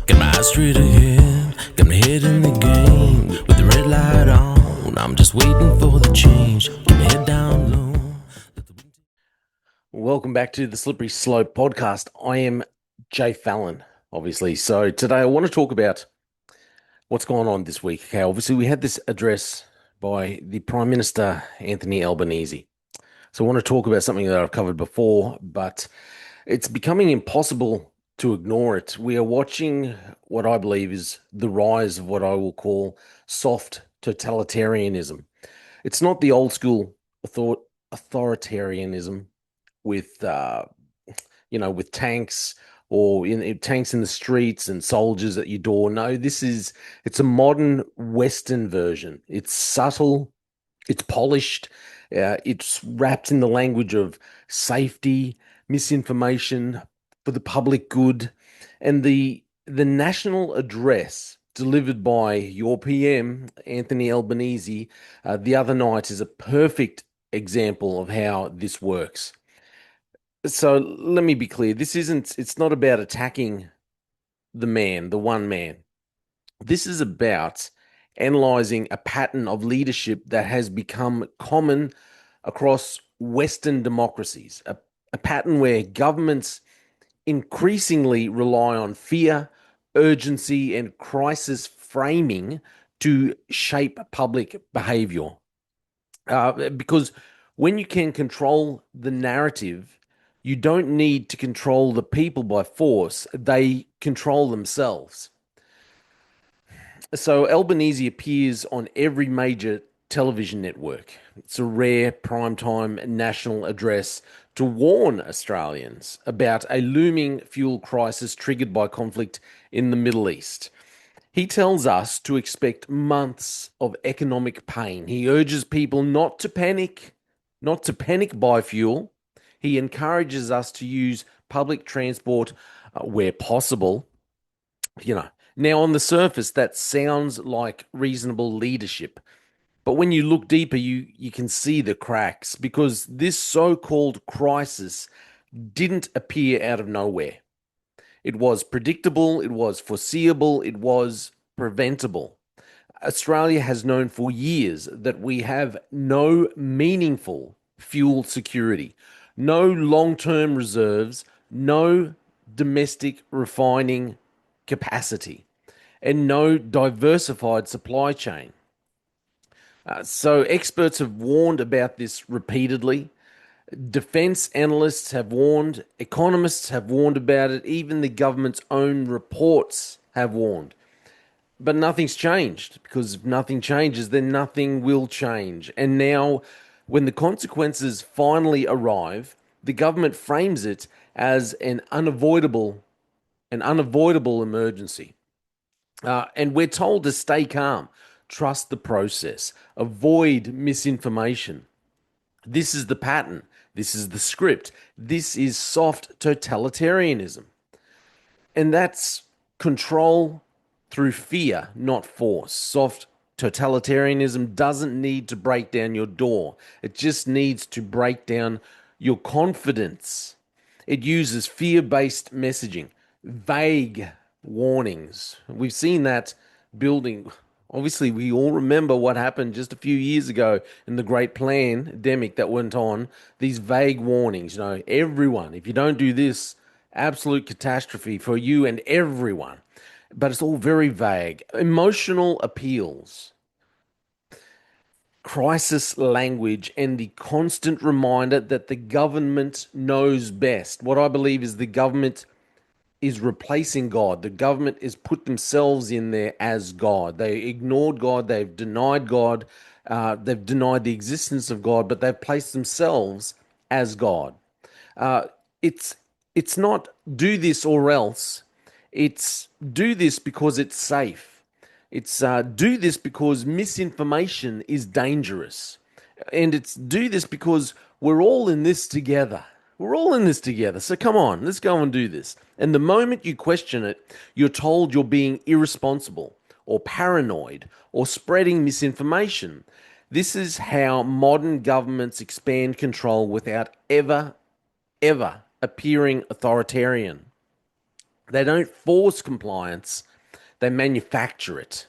Got my eyes straight ahead, got my head in the game. With the red light on, I'm just waiting for the change. Keep my head down low. Welcome back to the Slippery Slope podcast. I am Jay Fallon, obviously. So today I want to talk about what's going on this week. Okay, obviously we had this address by the Prime Minister Anthony Albanese. So I want to talk about something that I've covered before, but it's becoming impossible to ignore it. We are watching what I believe is the rise of what I will call soft totalitarianism. It's not the old school authoritarianism with with tanks or tanks in the streets and soldiers at your door. No, it's a modern Western version. It's subtle, it's polished, it's wrapped in the language of safety, misinformation for the public good, and the national address delivered by your PM Anthony Albanese the other night is a perfect example of how this works. So let me be clear. It's not about attacking the man, the one man. This is about analyzing a pattern of leadership that has become common across Western democracies, a pattern where governments increasingly rely on fear, urgency, and crisis framing to shape public behavior. Because when you can control the narrative, you don't need to control the people by force, they control themselves. So Albanese appears on every major television network. It's a rare primetime national address to warn Australians about a looming fuel crisis triggered by conflict in the Middle East. He tells us to expect months of economic pain. He urges people not to panic buy fuel. He encourages us to use public transport where possible. Now on the surface, that sounds like reasonable leadership. But when you look deeper, you can see the cracks because this so called crisis didn't appear out of nowhere. It was predictable, it was foreseeable, it was preventable. Australia has known for years that we have no meaningful fuel security, no long term reserves, no domestic refining capacity, and no diversified supply chain. So, experts have warned about this repeatedly. Defense analysts have warned, economists have warned about it, even the government's own reports have warned. But nothing's changed because if nothing changes, then nothing will change. And now, when the consequences finally arrive, the government frames it as an unavoidable emergency. And we're told to stay calm, trust the process, avoid misinformation. This is the pattern. This is the script. This is soft totalitarianism. And that's control through fear, not force. Soft totalitarianism doesn't need to break down your door, it just needs to break down your confidence. It uses fear based messaging, vague warnings. We've seen that building. Obviously, we all remember what happened just a few years ago in the Great Pandemic that went on. These vague warnings, everyone, if you don't do this, absolute catastrophe for you and everyone. But it's all very vague. Emotional appeals, crisis language, and the constant reminder that the government knows best. What I believe is the government is replacing God. The government is put themselves in there as God. They ignored God. They've denied God. They've denied the existence of God, but they've placed themselves as God. Uh, it's it's not do this or else. It's do this because it's safe. It's do this because misinformation is dangerous. And it's do this because we're all in this together. We're all in this together. So come on, let's go and do this. And the moment you question it, you're told you're being irresponsible or paranoid or spreading misinformation. This is how modern governments expand control without ever appearing authoritarian. They don't force compliance, they manufacture it.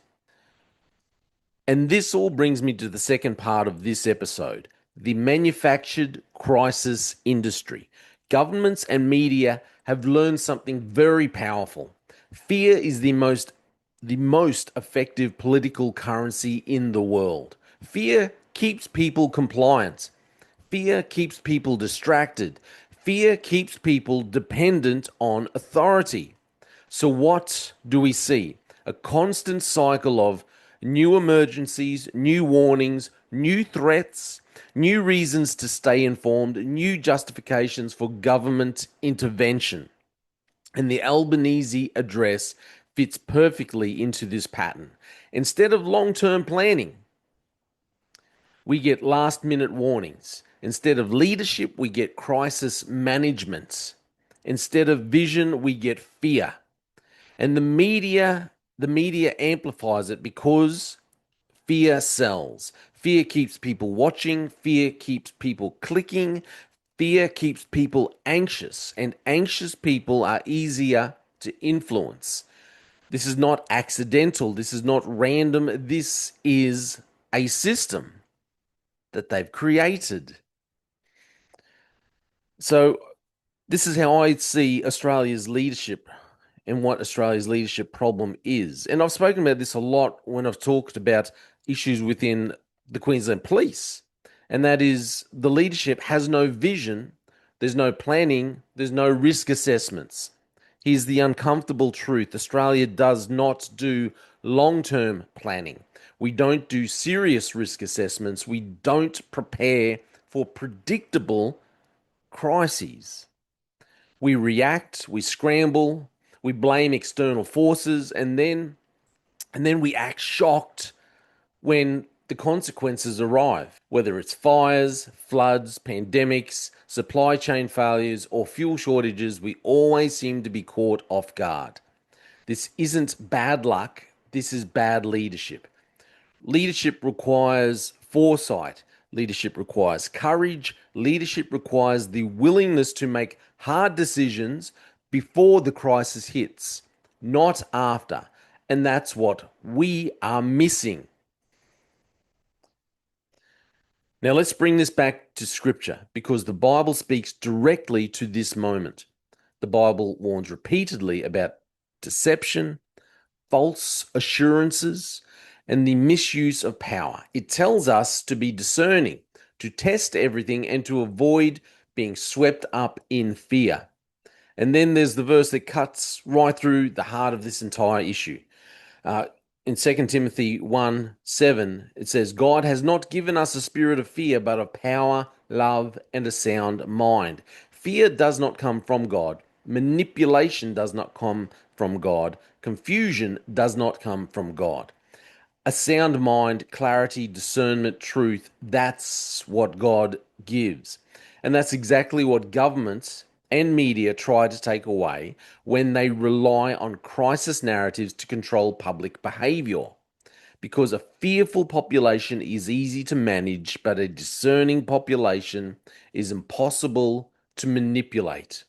And this all brings me to the second part of this episode, the manufactured crisis industry. Governments and media have learned something very powerful. Fear is the most effective political currency in the world. Fear keeps people compliant. Fear keeps people distracted. Fear keeps people dependent on authority. So, what do we see? A constant cycle of new emergencies, new warnings, new threats, new reasons to stay informed, new justifications for government intervention. And the Albanese address fits perfectly into this pattern. Instead of long term planning, we get last minute warnings. Instead of leadership, we get crisis management. Instead of vision, we get fear. And the media amplifies it because fear sells. Fear keeps people watching, fear keeps people clicking, fear keeps people anxious, and anxious people are easier to influence. This is not accidental, this is not random, this is a system that they've created. So, this is how I see Australia's leadership and what Australia's leadership problem is. And I've spoken about this a lot when I've talked about issues within the Queensland Police. And that is the leadership has no vision, there's no planning, there's no risk assessments. Here's the uncomfortable truth: Australia does not do long term planning. We don't do serious risk assessments. We don't prepare for predictable crises. We react, we scramble, we blame external forces, and then we act shocked when the consequences arrive, whether it's fires, floods, pandemics, supply chain failures, or fuel shortages. We always seem to be caught off guard. This isn't bad luck, this is bad leadership. Leadership requires foresight. Leadership requires courage. Leadership requires the willingness to make hard decisions before the crisis hits, not after. And that's what we are missing. Now, let's bring this back to Scripture because the Bible speaks directly to this moment. The Bible warns repeatedly about deception, false assurances, and the misuse of power. It tells us to be discerning, to test everything, and to avoid being swept up in fear. And then there's the verse that cuts right through the heart of this entire issue. In 2 Timothy 1:7, it says, God has not given us a spirit of fear, but of power, love, and a sound mind. Fear does not come from God. Manipulation does not come from God. Confusion does not come from God. A sound mind, clarity, discernment, truth, that's what God gives. And that's exactly what governments and media try to take away when they rely on crisis narratives to control public behavior. Because a fearful population is easy to manage, but a discerning population is impossible to manipulate.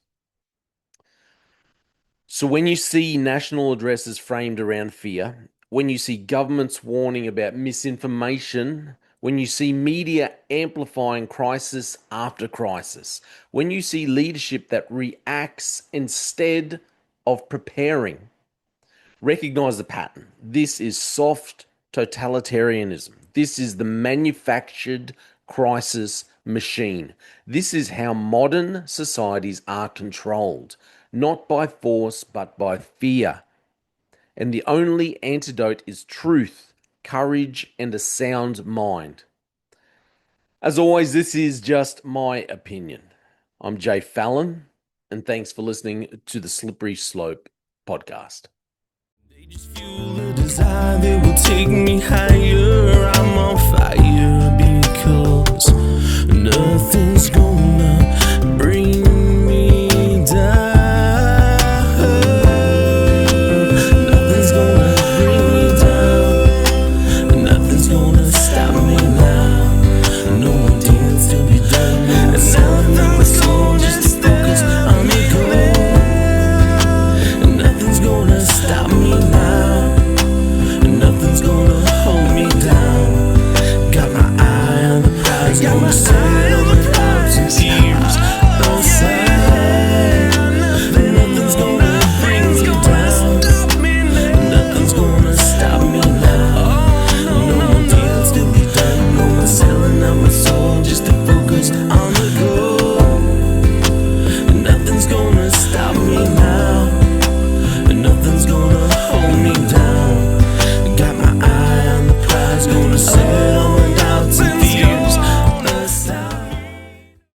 So when you see national addresses framed around fear, when you see governments warning about misinformation, when you see media amplifying crisis after crisis, when you see leadership that reacts instead of preparing, recognize the pattern. This is soft totalitarianism. This is the manufactured crisis machine. This is how modern societies are controlled, not by force, but by fear. And the only antidote is truth, courage, and a sound mind. As always, this is just my opinion. I'm Jay Fallon, and thanks for listening to the Slippery Slope podcast. They just fuel a desire that will take me higher. I'm on fire because nothing's gonna bring me down. Nothing's gonna bring me down. Nothing's gonna stop me now. No more demons to be done. No nothing's gonna just focus on me. stop me now.